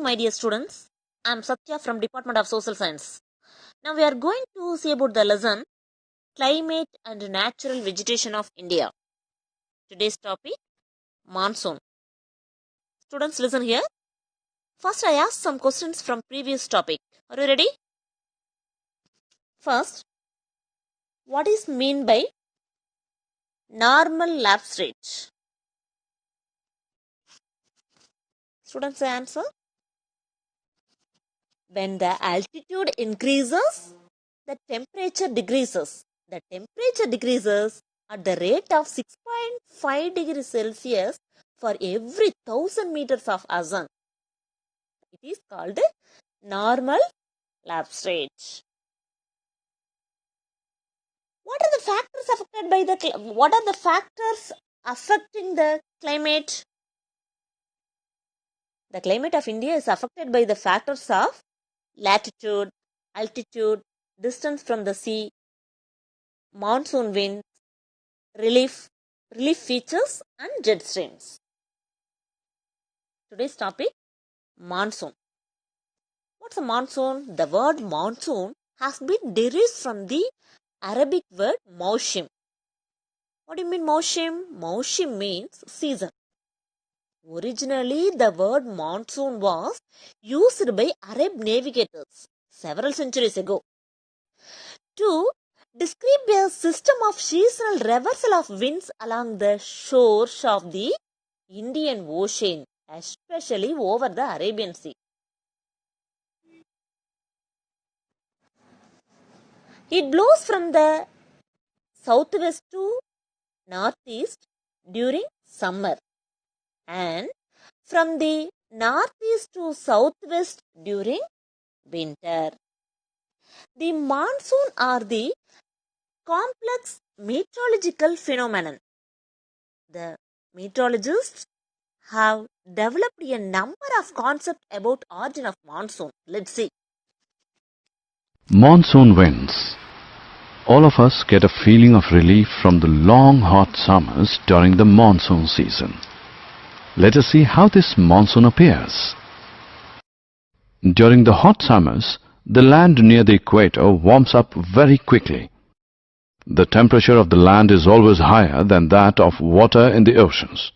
my dear students. I am Satya from Department of Social Science. Now we are going to see about the lesson Climate and Natural Vegetation of India. Today's topic, Monsoon. Students, listen here. First, I asked some questions from previous topic. Are you ready? First, what is mean by normal lapse rate? Students, answer. When the altitude increases, the temperature decreases. The temperature decreases at the rate of 6.5 degrees Celsius for every 1000 meters of ascent. It is called normal lapse rate. What are the factors affected by what are the factors affecting the climate? The climate of India is affected by the factors of latitude, altitude, distance from the sea, monsoon wind, relief features and jet streams. Today's topic, monsoon. What's a monsoon? The word monsoon has been derived from the Arabic word maushim. What do you mean maushim? Maushim means season. Originally, the word monsoon was used by Arab navigators several centuries ago to describe a system of seasonal reversal of winds along the shores of the Indian Ocean, especially over the Arabian Sea. It blows from the southwest to northeast during summer and from the northeast to southwest during winter. The monsoon are the complex meteorological phenomenon. The meteorologists have developed a number of concepts about origin of monsoon. Let's see. Monsoon winds. All of us get a feeling of relief from the long hot summers during the monsoon season. Let us see how this monsoon appears. During the hot summers, the land near the equator warms up very quickly. The temperature of the land is always higher than that of water in the oceans.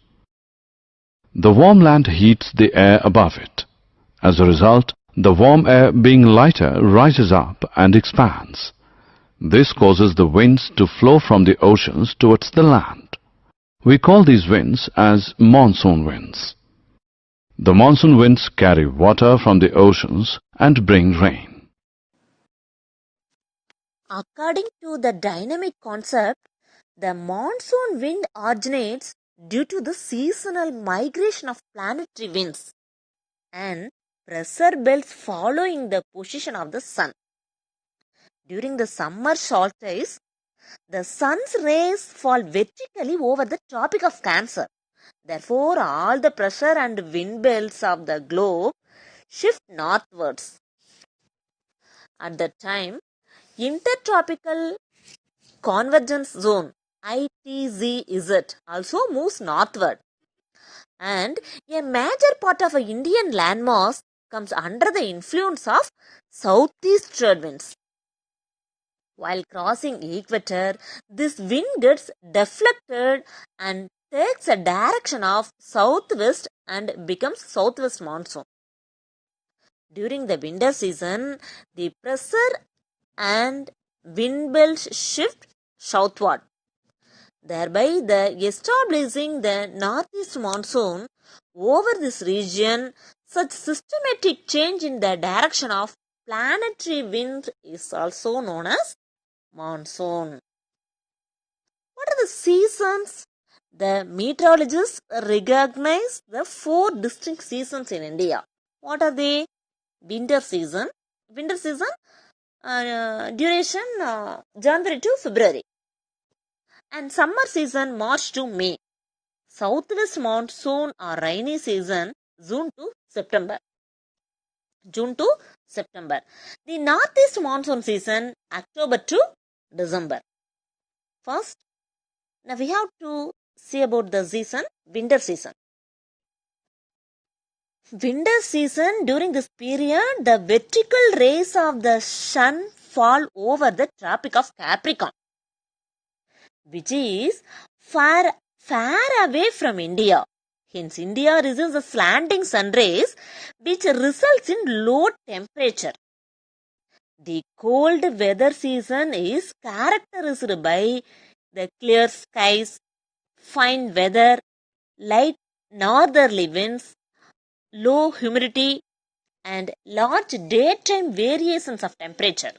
The warm land heats the air above it. As a result, the warm air being lighter rises up and expands. This causes the winds to flow from the oceans towards the land. We call these winds as monsoon winds. The monsoon winds carry water from the oceans and bring rain. According to the dynamic concept, the monsoon wind originates due to the seasonal migration of planetary winds and pressure belts following the position of the sun. During the summer solstice, the sun's rays fall vertically over the Tropic of Cancer. Therefore, all the pressure and wind belts of the globe shift northwards. At that time, Intertropical Convergence Zone ITZZ also moves northward, and a major part of Indian landmass comes under the influence of southeast trade winds. While crossing equator, this wind gets deflected and takes a direction of southwest and becomes southwest monsoon. During the winter season, the pressure and wind belts shift southward, thereby establishing the northeast monsoon over this region. Such systematic change in the direction of planetary wind is also known as monsoon. What are the seasons? The meteorologists recognize the 4 distinct seasons in India. What are they? Winter season. Duration January to February, and summer season March to May. Southwest monsoon or rainy season June to September. The northeast monsoon season October to December. First, now we have to see about the season, winter season. Winter season, during this period, the vertical rays of the sun fall over the Tropic of Capricorn, which is far away from India. Hence, India receives the slanting sun rays, which results in low temperature. The cold weather season is characterized by the clear skies, fine weather, light northerly winds, low humidity, and large daytime variations of temperature.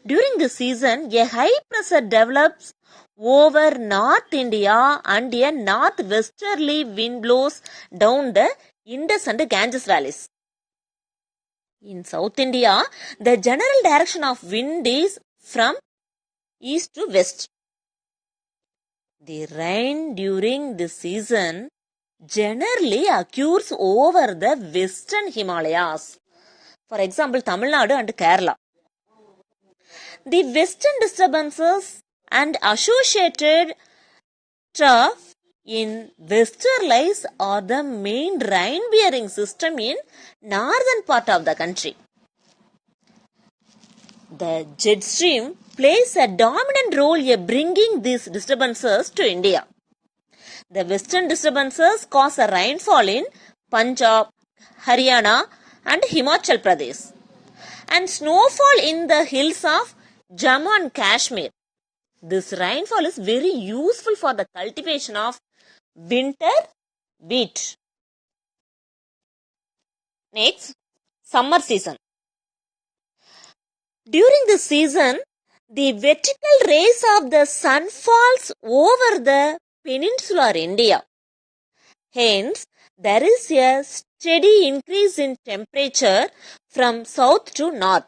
During the season, a high pressure develops over North India and a northwesterly wind blows down the Indus and Ganges valleys. In South India, the general direction of wind is from east to west. The rain during this season generally occurs over the western Himalayas. For example, Tamil Nadu and Kerala. The western disturbances and associated trough in westerlies are the main rain-bearing system in northern part of the country. The jet stream plays a dominant role in bringing these disturbances to India. The western disturbances cause a rainfall in Punjab, Haryana and Himachal Pradesh, and snowfall in the hills of Jammu and Kashmir. This rainfall is very useful for the cultivation of winter wheat. Next, summer season. During this season, the vertical rays of the sun falls over the peninsular India. Hence, there is a steady increase in temperature from south to north.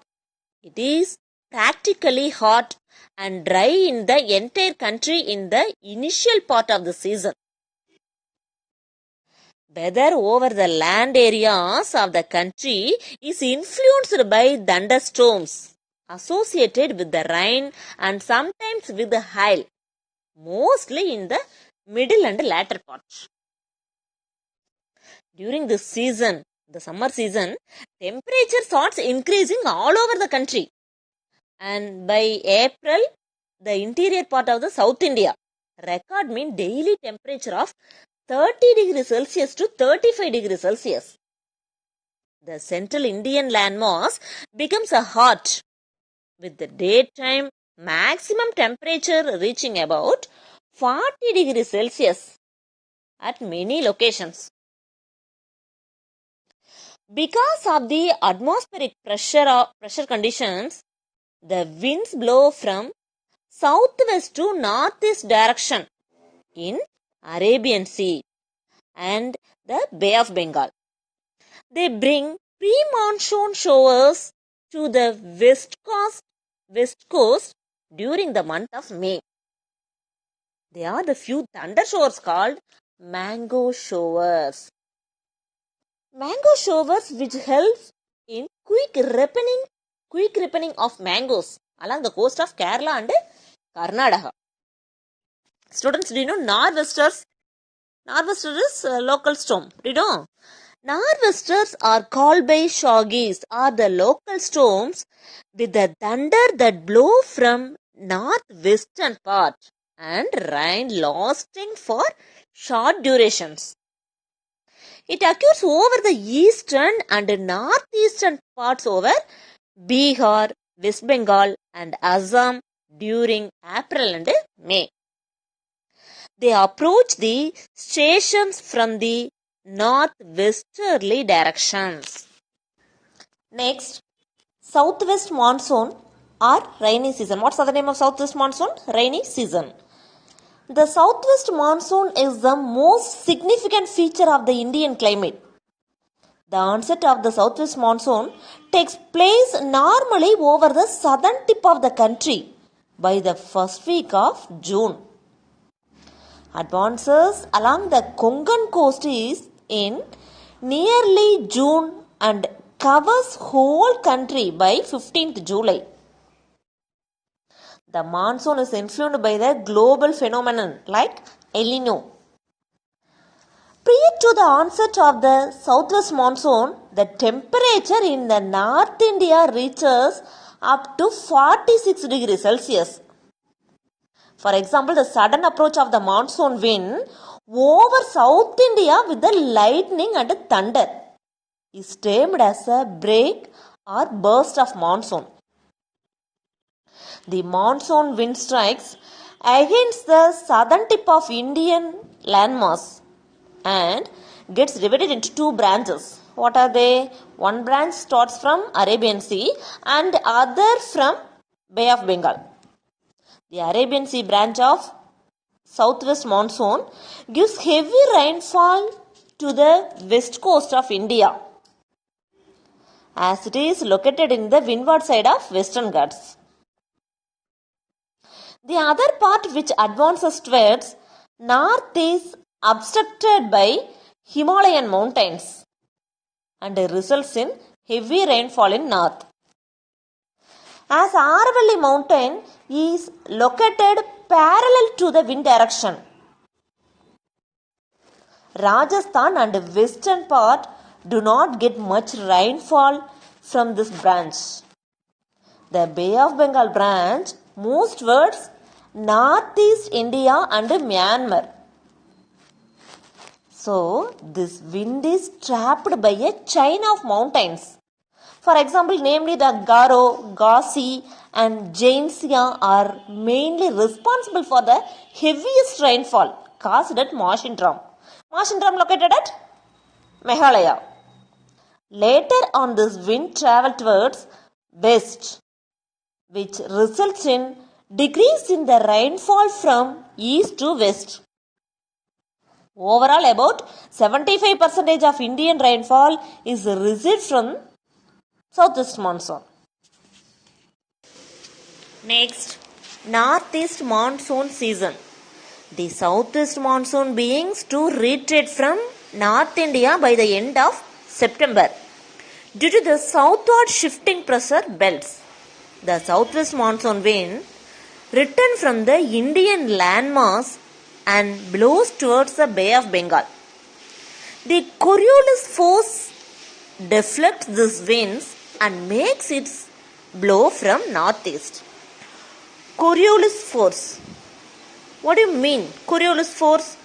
It is practically hot and dry in the entire country in the initial part of the season. Weather over the land areas of the country is influenced by thunderstorms associated with the rain and sometimes with the hail, mostly in the middle and latter parts. During this season, the summer season, temperature starts increasing all over the country. And by April, the interior part of the South India record mean daily temperature of 30 degrees Celsius to 35 degrees Celsius. The central Indian landmass becomes hot, with the daytime maximum temperature reaching about 40 degrees Celsius at many locations. Because of the atmospheric pressure conditions, the winds blow from southwest to northeast direction in Arabian Sea and the Bay of Bengal. They bring pre-monsoon showers to the west coast during the month of May. They are the few thunder showers called mango showers. Mango showers which helps in quick ripening of mangoes along the coast of Kerala and Karnataka. Students, do you know nor'westers? Nor'wester is a local storm. Do you know? Nor'westers are called by Shoggies are the local storms with the thunder that blow from northwestern part and rain lasting for short durations. It occurs over the eastern and northeastern parts over Bihar, West Bengal and Assam during April and May. They approach the stations from the northwesterly directions. Next, southwest monsoon or rainy season. What's the name of southwest monsoon? Rainy season. The southwest monsoon is the most significant feature of the Indian climate. The onset of the southwest monsoon takes place normally over the southern tip of the country by the first week of June. Advances along the Konkan coast is in nearly June and covers whole country by 15th July. The monsoon is influenced by the global phenomenon like El Nino. Prior to the onset of the southwest monsoon, the temperature in the North India reaches up to 46 degrees Celsius. For example, the sudden approach of the monsoon wind over South India with the lightning and thunder is termed as a break or burst of monsoon. The monsoon wind strikes against the southern tip of Indian landmass and gets divided into two branches. What are they? One branch starts from Arabian Sea and other from Bay of Bengal. The Arabian Sea branch of southwest monsoon gives heavy rainfall to the west coast of India, as it is located in the windward side of Western Ghats. The other part which advances towards north is obstructed by Himalayan mountains and results in heavy rainfall in north. As Aravalli mountain is located parallel to the wind direction, Rajasthan and western part do not get much rainfall from this branch. The Bay of Bengal branch moves towards northeast India and Myanmar. So, this wind is trapped by a chain of mountains. For example, namely the Garo, Ghazi and Jaintia are mainly responsible for the heaviest rainfall caused at Mawsynram. Mawsynram located at Meghalaya. Later on, this wind travels towards west, which results in decrease in the rainfall from east to west. Overall, about 75% of Indian rainfall is received from southwest monsoon. Next, northeast monsoon season. The southwest monsoon begins to retreat from North India by the end of September due to the southward shifting pressure belts. The southwest monsoon wind returns from the Indian landmass and blows towards the Bay of Bengal. The Coriolis force deflects these winds and makes it blow from northeast. Coriolis force. What do you mean, Coriolis force?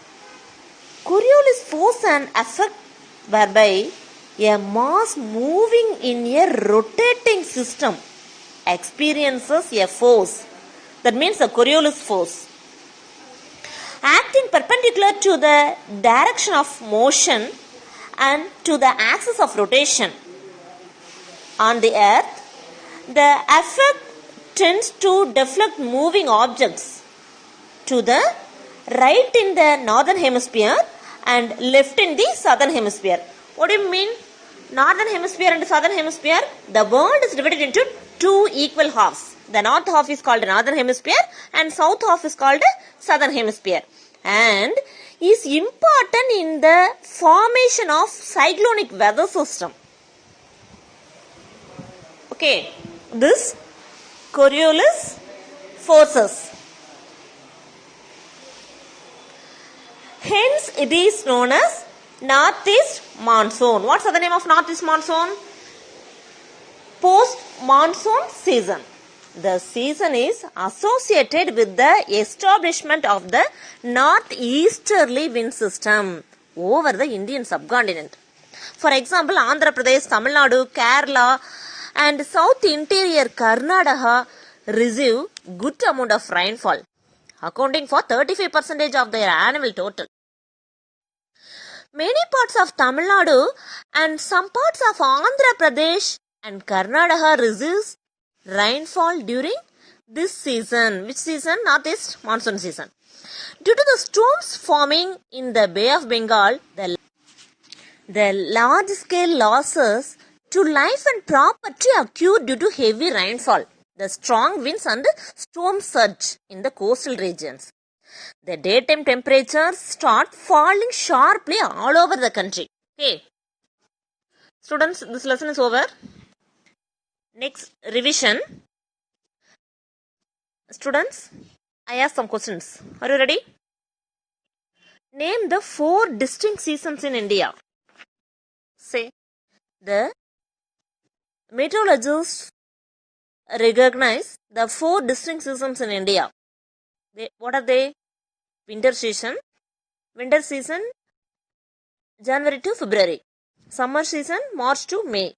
Coriolis force an effect whereby a mass moving in a rotating system experiences a force. That means the Coriolis force. Acting perpendicular to the direction of motion and to the axis of rotation on the earth, the effect tends to deflect moving objects to the right in the northern hemisphere and left in the southern hemisphere. What do you mean? Northern hemisphere and southern hemisphere, the world is divided into two equal halves. The north half is called northern hemisphere and south half is called southern hemisphere, and is important in the formation of cyclonic weather system. Okay, this Coriolis forces. Hence, it is known as northeast monsoon. What's the name of northeast monsoon? Post-monsoon season. The season is associated with the establishment of the northeasterly wind system over the Indian subcontinent. For example, Andhra Pradesh, Tamil Nadu, Kerala and South Interior Karnataka receive good amount of rainfall, accounting for 35% of their annual total. Many parts of Tamil Nadu and some parts of Andhra Pradesh and Karnataka receives rainfall during this season. Which season? Northeast monsoon season. Due to the storms forming in the Bay of Bengal, the large-scale losses to life and property occur due to heavy rainfall, the strong winds and storm surge in the coastal regions. The daytime temperatures start falling sharply all over the country. Okay. Students, this lesson is over. Next, revision. Students, I ask some questions. Are you ready? Name the 4 distinct seasons in India. Say, the meteorologists recognize the 4 distinct seasons in India. What are they? Winter season, January to February. Summer season, March to May.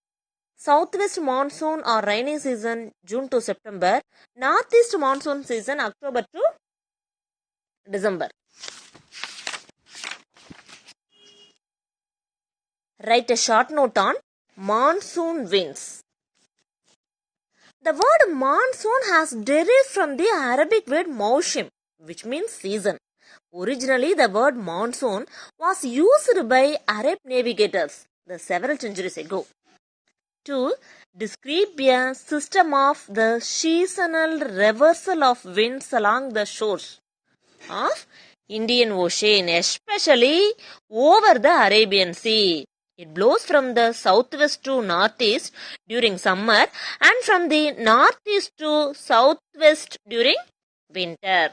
Southwest monsoon or rainy season, June to September. Northeast monsoon season, October to December. Write a short note on monsoon winds. The word monsoon has derived from the Arabic word mausim, which means season. Originally, the word monsoon was used by Arab navigators several centuries ago to describe a system of the seasonal reversal of winds along the shores of Indian Ocean, especially over the Arabian Sea. It blows from the southwest to northeast during summer and from the northeast to southwest during winter.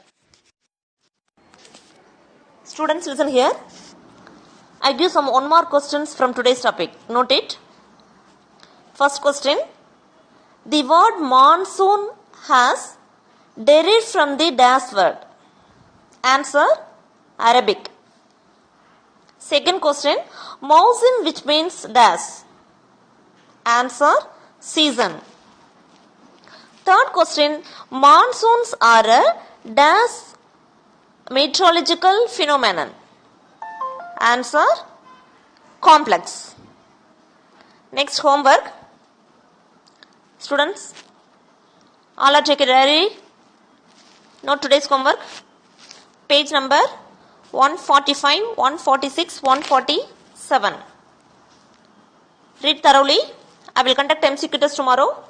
Students, listen here. I give one more questions from today's topic. Note it. First question. The word monsoon has derived from the dash word. Answer, Arabic. Second question, mausim, which means dash. Answer, season. Third question, monsoons are a dash meteorological phenomenon. Answer, complex. Next homework. Students, all are take a diary. Note today's homework. Page number 145, 146, 147. Read thoroughly. I will conduct MCQ test tomorrow.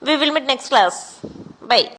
We will meet next class. Bye.